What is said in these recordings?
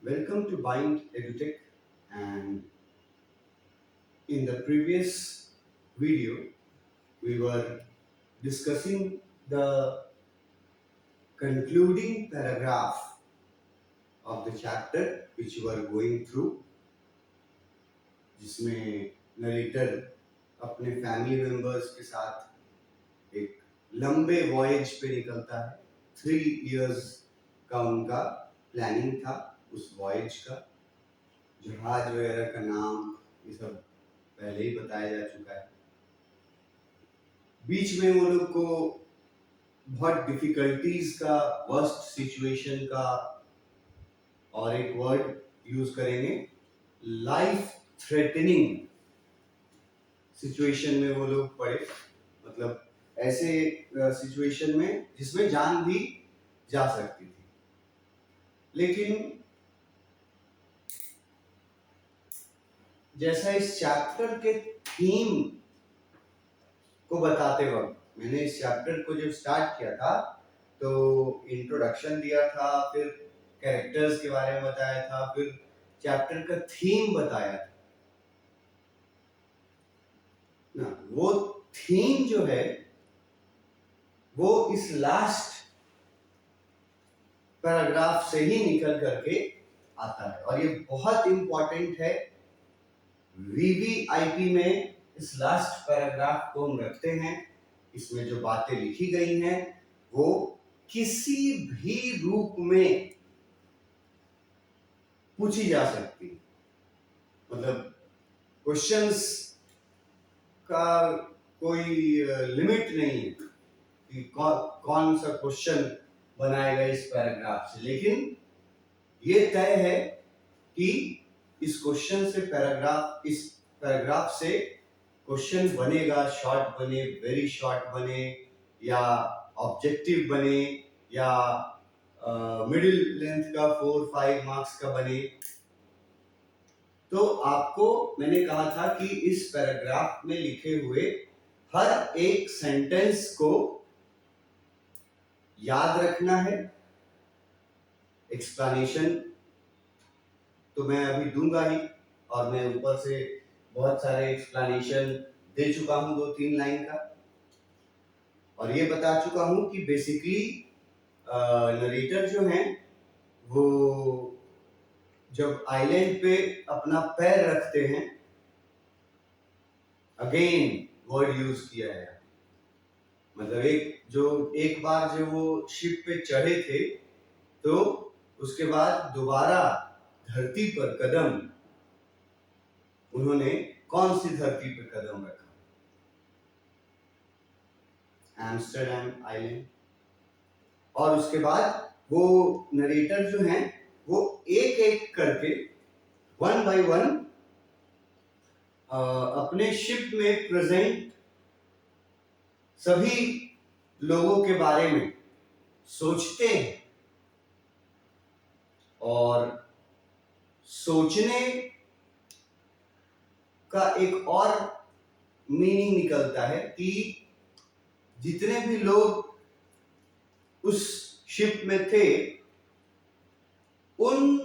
Welcome to Bind EduTech, and in the previous video we were discussing the concluding paragraph of the chapter which you are going through, जिसमें narrator अपने family members के साथ एक लंबे voyage पे निकलता है। 3 इयर्स का उनका प्लानिंग था उस वॉयज का। जहाज वगैरह का नाम ये सब पहले ही बताया जा चुका है। बीच में वो लोग को बहुत डिफिकल्टीज का, वर्स्ट सिचुएशन का, और एक वर्ड यूज करेंगे लाइफ थ्रेटनिंग सिचुएशन में वो लोग पड़े। मतलब ऐसे सिचुएशन में जिसमें जान भी जा सकती थी। लेकिन जैसा इस चैप्टर के थीम को बताते वक्त मैंने इस चैप्टर को जब स्टार्ट किया था तो इंट्रोडक्शन दिया था, फिर कैरेक्टर्स के बारे में बताया था, फिर चैप्टर का थीम बताया था ना। वो थीम जो है वो इस लास्ट पैराग्राफ से ही निकल करके आता है और ये बहुत इंपॉर्टेंट है। वीवीआईपी में इस लास्ट पैराग्राफ को हम रखते हैं। इसमें जो बातें लिखी गई हैं वो किसी भी रूप में पूछी जा सकती है। मतलब क्वेश्चंस का कोई लिमिट नहीं है कि कौन सा क्वेश्चन बनाएगा इस पैराग्राफ से। लेकिन ये तय है कि इस पैराग्राफ से क्वेश्चन बनेगा, शॉर्ट बने, वेरी शॉर्ट बने, या ऑब्जेक्टिव बने, या मिडिल लेंथ का 4-5 मार्क्स का बने। तो आपको मैंने कहा था कि इस पैराग्राफ में लिखे हुए हर एक सेंटेंस को याद रखना है। एक्सप्लेनेशन तो मैं अभी दूंगा ही, और मैं ऊपर से बहुत सारे एक्सप्लेनेशन दे चुका हूं 2-3 लाइन का, और ये बता चुका हूं कि बेसिकली नरेटर जो हैं वो जब आइलैंड पे अपना पैर रखते हैं, अगेन वर्ड यूज किया है, मतलब एक बार जब वो शिप पे चढ़े थे तो उसके बाद दोबारा धरती पर कदम, उन्होंने कौन सी धरती पर कदम रखा? Amsterdam island. और उसके बाद वो नरेटर जो हैं वो एक एक करके 1 by 1 अपने शिप में प्रेजेंट सभी लोगों के बारे में सोचते हैं, और सोचने का एक और मीनिंग निकलता है कि जितने भी लोग उस शिप में थे उन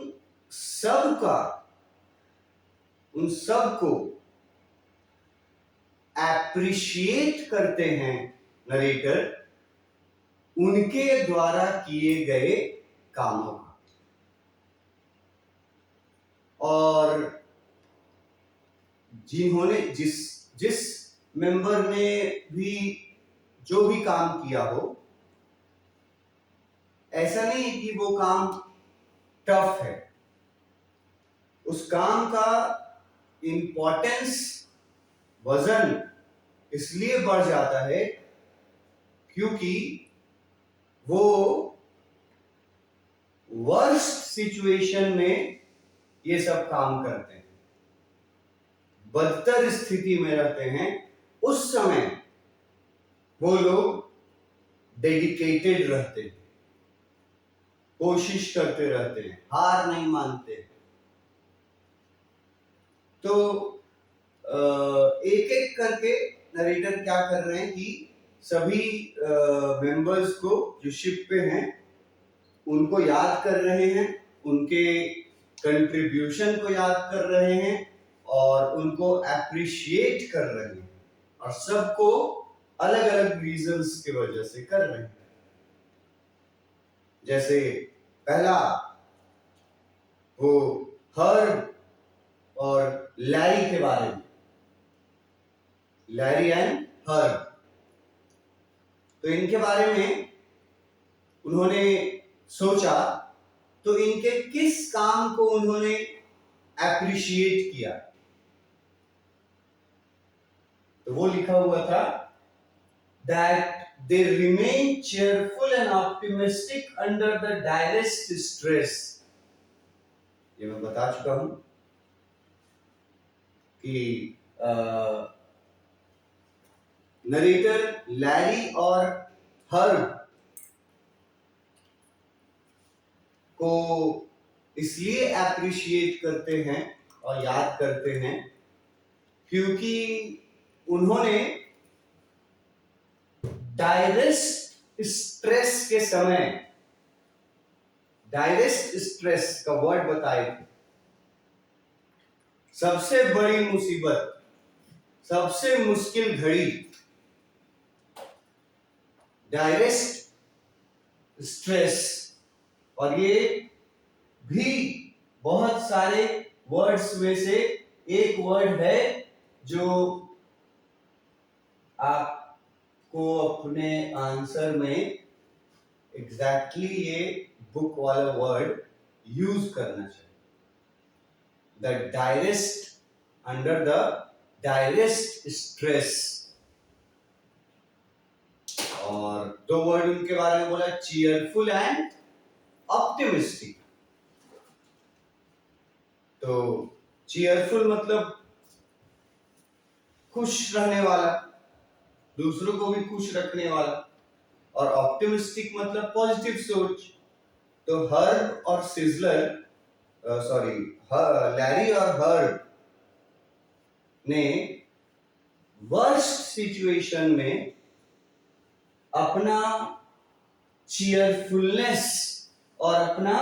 सब को एप्रिशिएट करते हैं नरेटर उनके द्वारा किए गए कामों का। और जिन्होंने जिस मेंबर ने भी जो भी काम किया हो, ऐसा नहीं कि वो काम टफ है, उस काम का इंपॉर्टेंस, वजन इसलिए बढ़ जाता है क्योंकि वो वर्स्ट सिचुएशन में ये सब काम करते हैं, बदतर स्थिति में रहते हैं। उस समय वो लोग डेडिकेटेड रहते हैं, कोशिश करते रहते हैं, हार नहीं मानते। तो एक एक करके नरेटर क्या कर रहे हैं कि सभी मेंबर्स को जो शिप पे हैं उनको याद कर रहे हैं, उनके कंट्रीब्यूशन को याद कर रहे हैं और उनको अप्रिशिएट कर रहे हैं, और सबको अलग अलग रीजंस की वजह से कर रहे हैं। जैसे पहला, वो हर्ब और लैरी के बारे में, लैरी एंड हर्ब, तो इनके बारे में उन्होंने सोचा, तो इनके किस काम को उन्होंने एप्रिशिएट किया? तो वो लिखा हुआ था that they remain cheerful and optimistic under the direst stress. ये मैं बता चुका हूं कि नरेटर लैरी और हर्ब को इसलिए एप्रिशिएट करते हैं और याद करते हैं क्योंकि उन्होंने डायरेक्ट स्ट्रेस के समय, डायरेक्ट स्ट्रेस का वर्ड बताए थे, सबसे बड़ी मुसीबत, सबसे मुश्किल घड़ी, डायरेक्ट स्ट्रेस, और ये भी बहुत सारे वर्ड्स में से एक वर्ड है जो आपको अपने आंसर में एग्जैक्टली ये बुक वाला वर्ड यूज करना चाहिए। The direct, under the direct stress. और दो वर्ड उनके बारे में बोला, चीयरफुल एंड ऑप्टिमिस्टिक। तो चीयरफुल मतलब खुश रहने वाला, दूसरों को भी खुश रखने वाला, और ऑप्टिमिस्टिक मतलब पॉजिटिव सोच। तो हर्ब और सिजलर, सॉरी, लैरी और हर्ब ने वर्स्ट सिचुएशन में अपना चीयरफुलनेस और अपना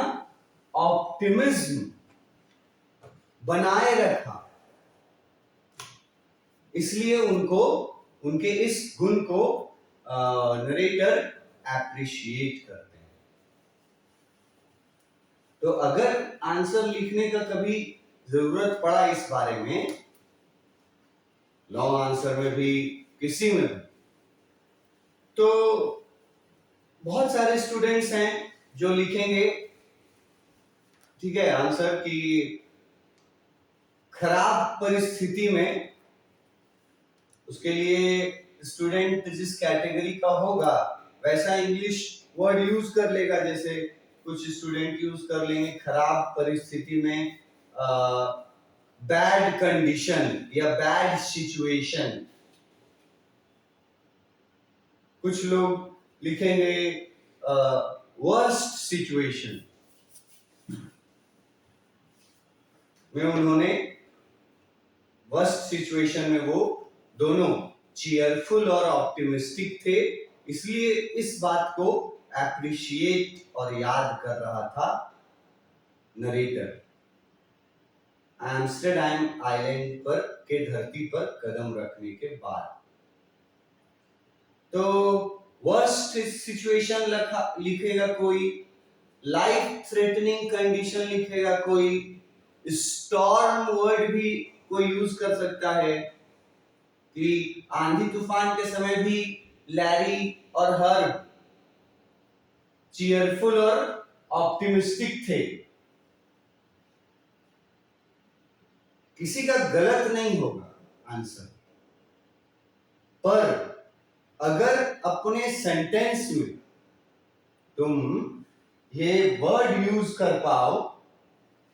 ऑप्टिमिज्म बनाए रखा, इसलिए उनको, उनके इस गुण को नरेटर एप्रिशिएट करते हैं। तो अगर आंसर लिखने का कभी जरूरत पड़ा इस बारे में, लॉन्ग आंसर में भी, किसी में भी, तो बहुत सारे स्टूडेंट्स हैं जो लिखेंगे, ठीक है, आंसर की खराब परिस्थिति में, उसके लिए स्टूडेंट जिस कैटेगरी का होगा वैसा इंग्लिश वर्ड यूज कर लेगा। जैसे कुछ स्टूडेंट यूज कर लेंगे खराब परिस्थिति में बैड कंडीशन या बैड सिचुएशन, कुछ लोग लिखेंगे वर्स्ट सिचुएशन में। उन्होंने वर्स्ट सिचुएशन में वो दोनों चीयरफुल और ऑप्टिमिस्टिक थे, इसलिए इस बात को एप्रिशिएट और याद कर रहा था नरेटर एम्स्टरडैम आइलैंड पर के धरती पर कदम रखने के बाद। तो वर्स्ट सिचुएशन लिखेगा कोई, लाइफ थ्रेटनिंग कंडीशन लिखेगा कोई, स्टॉर्म वर्ड भी कोई यूज कर सकता है कि आंधी तूफान के समय भी लैरी और हर्ब चीयरफुल और ऑप्टिमिस्टिक थे। किसी का गलत नहीं होगा आंसर, पर अगर अपने सेंटेंस में तुम ये वर्ड यूज कर पाओ,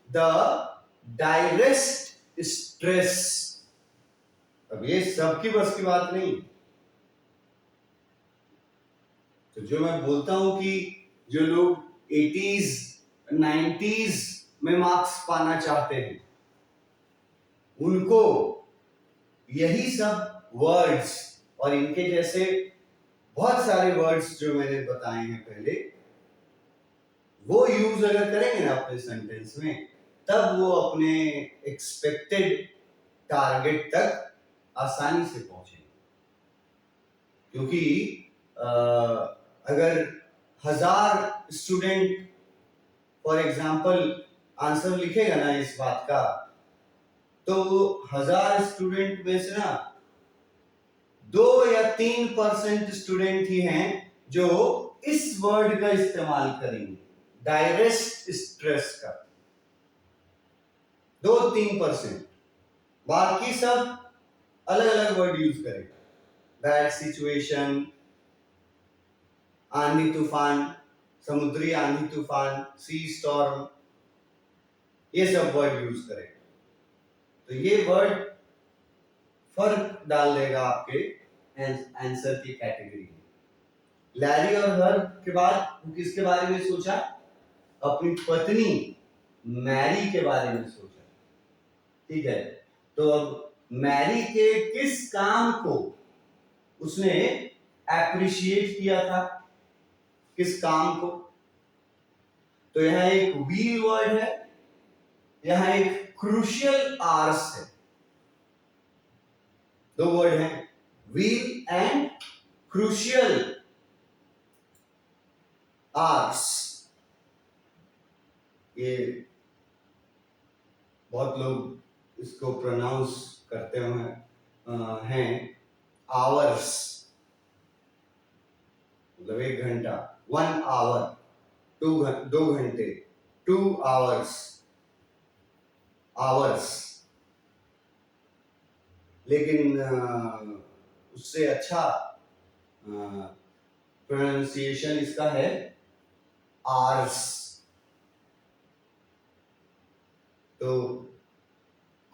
द डायरेक्ट स्ट्रेस, अब ये सबकी बस की बात नहीं। तो जो मैं बोलता हूं कि जो लोग 80s 90s में मार्क्स पाना चाहते हैं, उनको यही सब वर्ड्स और इनके जैसे बहुत सारे वर्ड्स जो मैंने बताए हैं पहले, वो यूज अगर करेंगे ना अपने सेंटेंस में, तब वो अपने एक्सपेक्टेड टारगेट तक आसानी से पहुंचेंगे। क्योंकि अगर 1000 स्टूडेंट फॉर एग्जाम्पल आंसर लिखेगा ना इस बात का, तो 1000 स्टूडेंट में से ना 2 या 3% स्टूडेंट ही हैं जो इस वर्ड का इस्तेमाल करेंगे, डायरेक्ट स्ट्रेस का। 2-3%, बाकी सब अलग अलग वर्ड यूज करेंगे। बैड सिचुएशन, आंधी तूफान, समुद्री आंधी तूफान, सी स्टॉर्म, ये सब वर्ड यूज करेंगे। तो ये वर्ड फर्क डाल देगा आपके आंसर की कैटेगरी में। लैरी और हर के बाद वो किसके बारे में सोचा? अपनी पत्नी मैरी के बारे में सोचा। ठीक है, तो अब मैरी के किस काम को उसने एप्रिशिएट किया था? किस काम को? तो यहाँ एक व्हील वर्ड है, यहाँ एक क्रूशियल आर्स है। 2 वर्ड हैं, व्हील एंड क्रूशियल आर्स। ये बहुत लोग इसको प्रोनाउंस करते हुए हैं आवर्स, मतलब 1 घंटा, 1 आवर, 2 घंटे, 2 आवर्स, आवर्स। लेकिन उससे अच्छा प्रोनाउंसिएशन इसका है आर्स। तो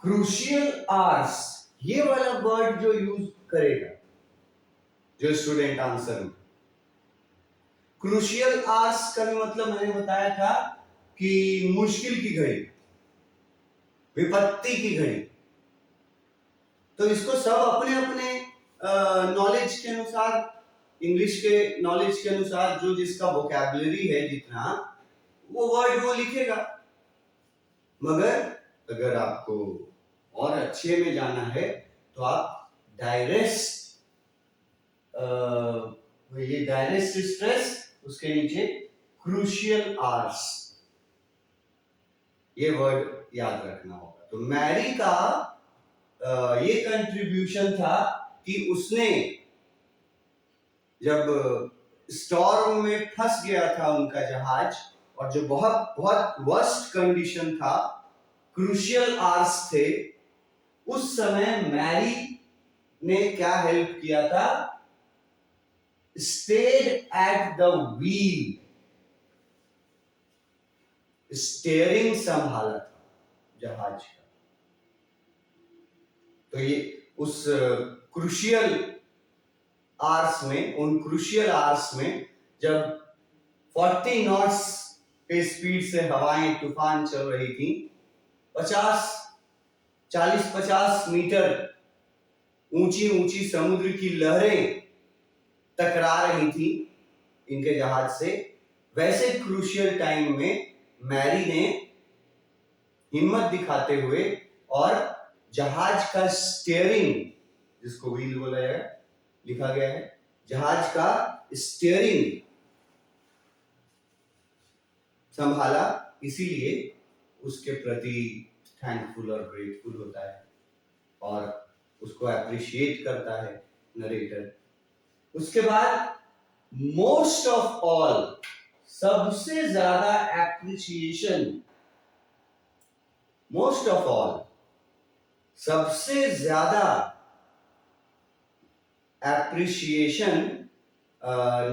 क्रूशियल आर्स, ये वाला वर्ड जो यूज करेगा जो स्टूडेंट आंसर में, क्रूशियल आवर्स का भी मतलब मैंने बताया था कि मुश्किल की घड़ी, विपत्ति की घड़ी। तो इसको सब अपने अपने नॉलेज के अनुसार, इंग्लिश के नॉलेज के अनुसार जो जिसका वोकैबुलरी है जितना, वो वर्ड वो लिखेगा। मगर अगर आपको और अच्छे में जाना है तो आप डायरेक्ट, ये डायरेक्ट स्ट्रेस, उसके नीचे क्रूशियल आवर्स, ये वर्ड याद रखना होगा। तो मैरी का ये कंट्रीब्यूशन था कि उसने जब स्टॉर्म में फंस गया था उनका जहाज, और जो बहुत बहुत वर्स्ट कंडीशन था, क्रूशियल आवर्स थे, उस समय मैरी ने क्या हेल्प किया था? Stayed at the wheel, steering संभाला था जहाज का। तो ये उस क्रूशियल आवर्स में, उन क्रूशियल आवर्स में जब 40 नॉट्स के स्पीड से हवाएं तूफान चल रही थी, 40-50 मीटर ऊंची ऊंची समुद्र की लहरें टकरा रही थी इनके जहाज से, वैसे क्रूशियल टाइम में मैरी ने हिम्मत दिखाते हुए और जहाज का स्टीयरिंग, जिसको व्हील बोला है, लिखा गया है, जहाज का स्टीयरिंग संभाला। इसीलिए उसके प्रति थैंकफुल और ग्रेटफुल होता है और उसको एप्रिशिएट करता है नरेटर। उसके बाद मोस्ट ऑफ ऑल, सबसे ज्यादा एप्रिसिएशन, मोस्ट ऑफ ऑल, सबसे ज्यादा एप्रिसिएशन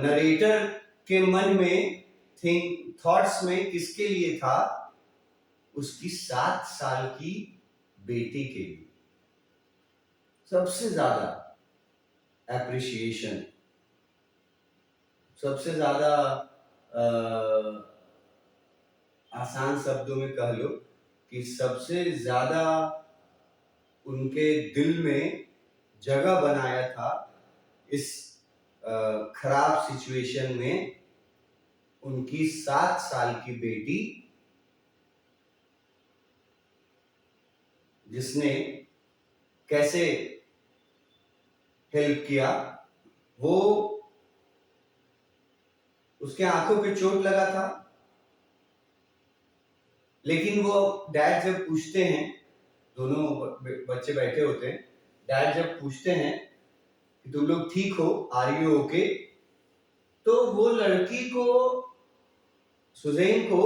नरेटर के मन में, थॉट्स में किसके लिए था? उसकी 7 साल की बेटी के लिए सबसे ज्यादा एप्रिसिएशन, सबसे ज्यादा आसान शब्दों में कह लो कि सबसे ज्यादा उनके दिल में जगह बनाया था इस खराब सिचुएशन में उनकी 7 साल की बेटी जिसने कैसे हेल्प किया, वो उसके आंखों पे चोट लगा था, लेकिन वो डैड जब पूछते हैं, दोनों बच्चे बैठे होते हैं, डैड जब पूछते हैं कि तुम लोग ठीक हो, आर यू ओके, तो वो लड़की को, सुजैन को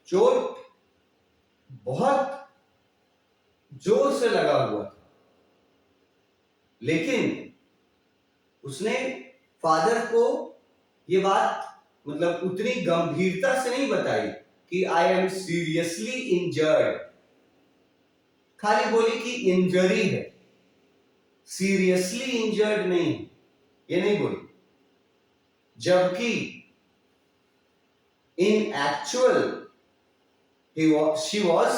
चोट बहुत जोर से लगा हुआ था, लेकिन उसने फादर को ये बात मतलब उतनी गंभीरता से नहीं बताई कि आई एम सीरियसली इंजर्ड, खाली बोली कि इंजरी है, सीरियसली इंजर्ड नहीं, ये नहीं बोली। जबकि इन actual she was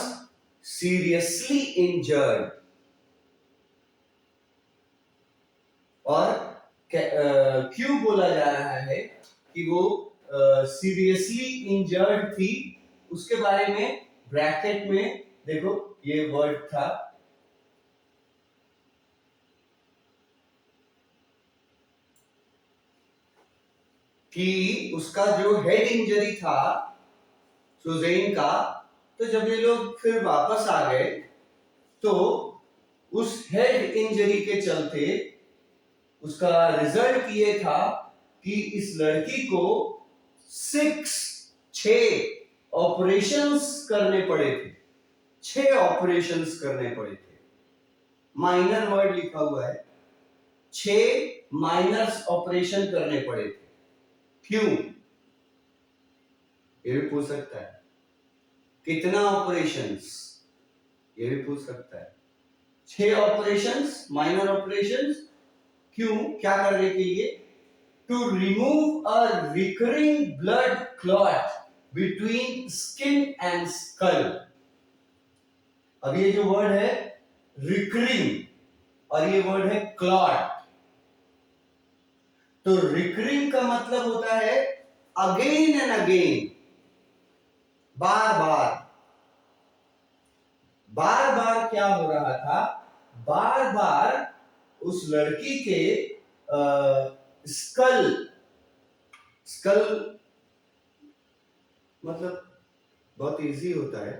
seriously injured. और क्यों बोला जा रहा है कि वो सीरियसली इंजर्ड थी, उसके बारे में ब्रैकेट में देखो ये वर्ड था, कि उसका जो हेड इंजरी था सुजैन का, तो जब ये लोग फिर वापस आ गए तो उस हेड इंजरी के चलते उसका रिजल्ट ये था कि इस लड़की को 6 ऑपरेशंस करने पड़े थे, 6 ऑपरेशंस करने पड़े थे। माइनर वर्ड लिखा हुआ है, 6 माइनर्स ऑपरेशन करने पड़े थे। क्यों, ये भी पूछ सकता है। कितना ऑपरेशंस, ये भी पूछ सकता है। 6 ऑपरेशंस, माइनर ऑपरेशंस, क्यों, क्या करने के लिए? To remove a recurring blood clot between skin and skull. अब ये जो वर्ड है रिकरिंग और ये वर्ड है क्लॉट, तो रिकरिंग का मतलब होता है अगेन एंड अगेन, बार बार। बार बार क्या हो रहा था, बार बार उस लड़की के स्कल, स्कल मतलब बहुत इजी होता है,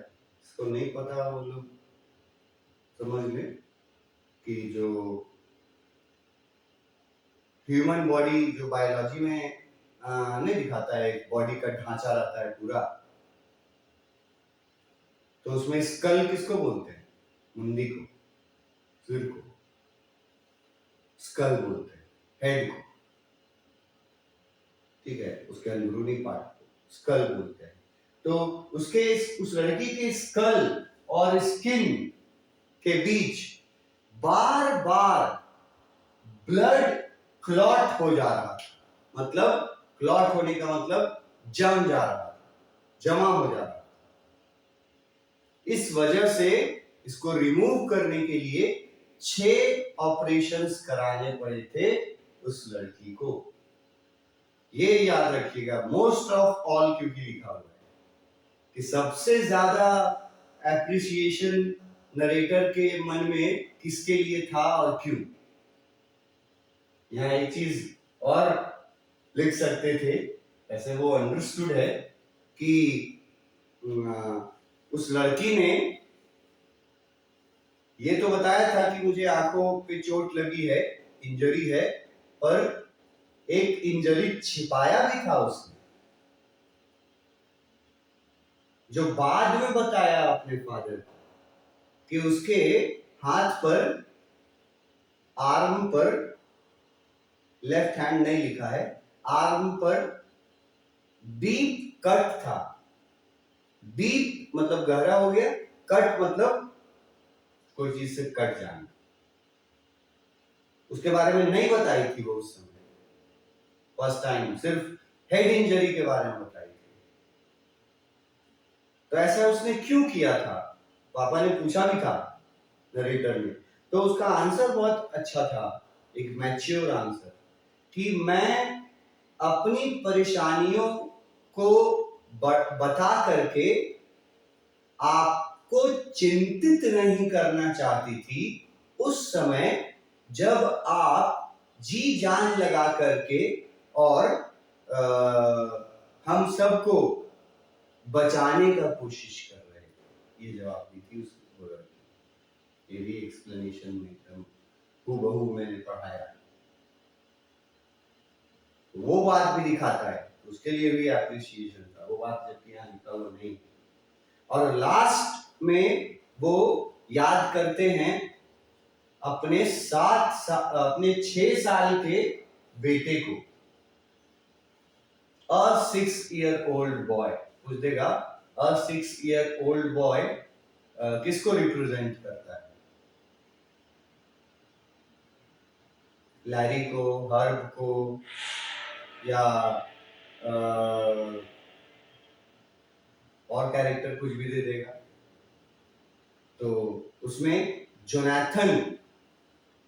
इसको नहीं पता वो लोग समझ लें कि जो ह्यूमन बॉडी जो बायोलॉजी में नहीं दिखाता है, बॉडी का ढांचा रहता है पूरा, तो उसमें स्कल किसको बोलते हैं? मुंडी को, सिर को स्कल बोलते हैं, हेड को, ठीक है, उसके अंदरूनी पार्ट को स्कल बोलते हैं। तो उसके उस लड़की के स्कल और स्किन के बीच बार बार ब्लड क्लॉट हो जा रहा था, मतलब क्लॉट होने का मतलब जम जा रहा था, जमा हो जा रहा था। इस वजह से इसको रिमूव करने के लिए 6 ऑपरेशंस कराने पड़े थे उस लड़की को। ये याद रखिएगा, मोस्ट ऑफ ऑल, क्योंकि लिखा हुआ है कि सबसे ज्यादा एप्रिसिएशन नरेटर के मन में किसके लिए था और क्यों। यहाँ एक चीज और लिख सकते थे, ऐसे वो अंडरस्टूड है कि उस लड़की ने ये तो बताया था कि मुझे आंखों पे चोट लगी है, इंजरी है, पर एक इंजरी छिपाया भी था उसने, जो बाद में बताया अपने फादर को कि उसके हाथ पर, आर्म पर, लेफ्ट हैंड नहीं लिखा है, आर्म पर डीप कट था। डीप मतलब गहरा हो गया, कट मतलब कोई चीज से कट जाना। उसके बारे में नहीं बताई थी वो उस समय, फर्स्ट टाइम सिर्फ हेड इंजरी के बारे में बताई थी। तो ऐसा उसने क्यों किया था, पापा ने पूछा भी था नरेटर ने, तो उसका आंसर बहुत अच्छा था, एक मैच्योर आंसर, कि मैं अपनी परेशानियों को बता करके आपको चिंतित नहीं करना चाहती थी उस समय जब आप जी जान लगा करके और हम सबको बचाने का कोशिश कर रहे थे। ये जवाब दी थी उस वर्ड की। ये भी एक्सप्लेनेशन में एकदम हूबहू मैंने पढ़ाया। वो बात भी दिखाता है, उसके लिए भी एप्रिसिएशन था, वो बात जबकि यहाँ लिखा हुआ नहीं। और लास्ट में वो याद करते हैं अपने 6 साल के बेटे को। A 6-year-old boy, पूछ देगा A 6-year-old boy किसको रिप्रेजेंट करता है? लैरी को, हर्ब को, या और कैरेक्टर कुछ भी दे देगा। तो उसमें जोनाथन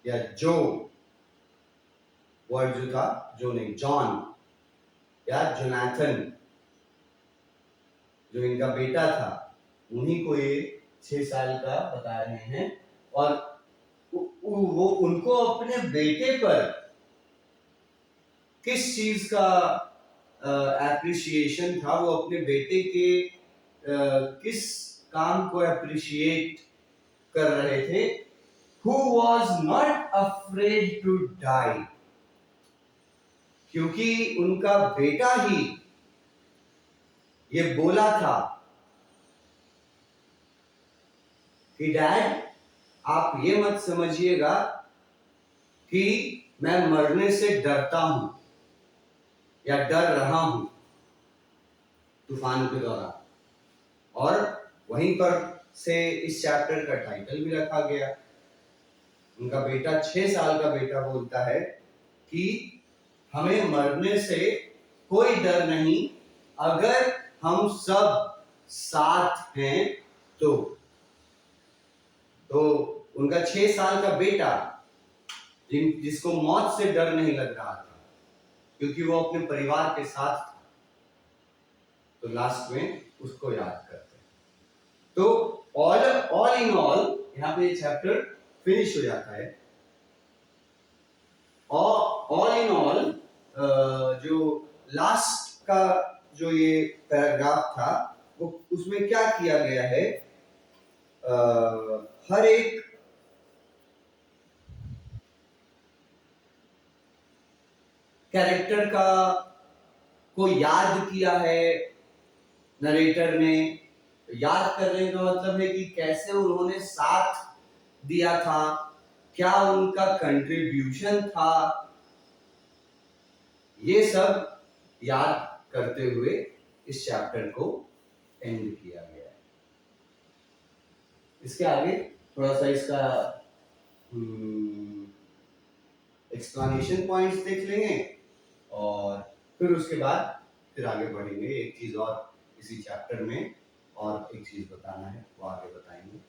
या जो वर्ड जो था, जो नहीं, जॉन या जोनाथन जो इनका बेटा था, उन्हीं को ये 6 साल का बता रहे हैं। और वो उनको अपने बेटे पर किस चीज का एप्रिसिएशन था, वो अपने बेटे के किस काम को अप्रिशिएट कर रहे थे? Who was not afraid to die, क्योंकि उनका बेटा ही ये बोला था कि डैड आप ये मत समझिएगा कि मैं मरने से डरता हूं या डर रहा हूं तूफान के दौरान। और वहीं पर से इस चैप्टर का टाइटल भी रखा गया। उनका बेटा 6 साल का बेटा बोलता है कि हमें मरने से कोई डर नहीं, अगर हम सब साथ हैं तो उनका 6 साल का बेटा जिसको मौत से डर नहीं लग रहा था क्योंकि वो अपने परिवार के साथ था, तो लास्ट में उसको याद करते हैं। तो ऑल इन ऑल यहाँ पे चैप्टर फिनिश हो जाता है। ऑल इन ऑल जो लास्ट का जो ये पैराग्राफ था, वो उसमें क्या किया गया है, हर एक कैरेक्टर का को याद किया है नरेटर ने। याद करने का मतलब है कि कैसे उन्होंने साथ दिया था, क्या उनका कंट्रीब्यूशन था, ये सब याद करते हुए इस चैप्टर को एंड किया गया है। इसके आगे थोड़ा सा इसका एक्सप्लेनेशन पॉइंट्स देख लेंगे और फिर उसके बाद फिर आगे बढ़ेंगे। एक चीज और इसी चैप्टर में और एक चीज बताना है, वो आगे बताएंगे।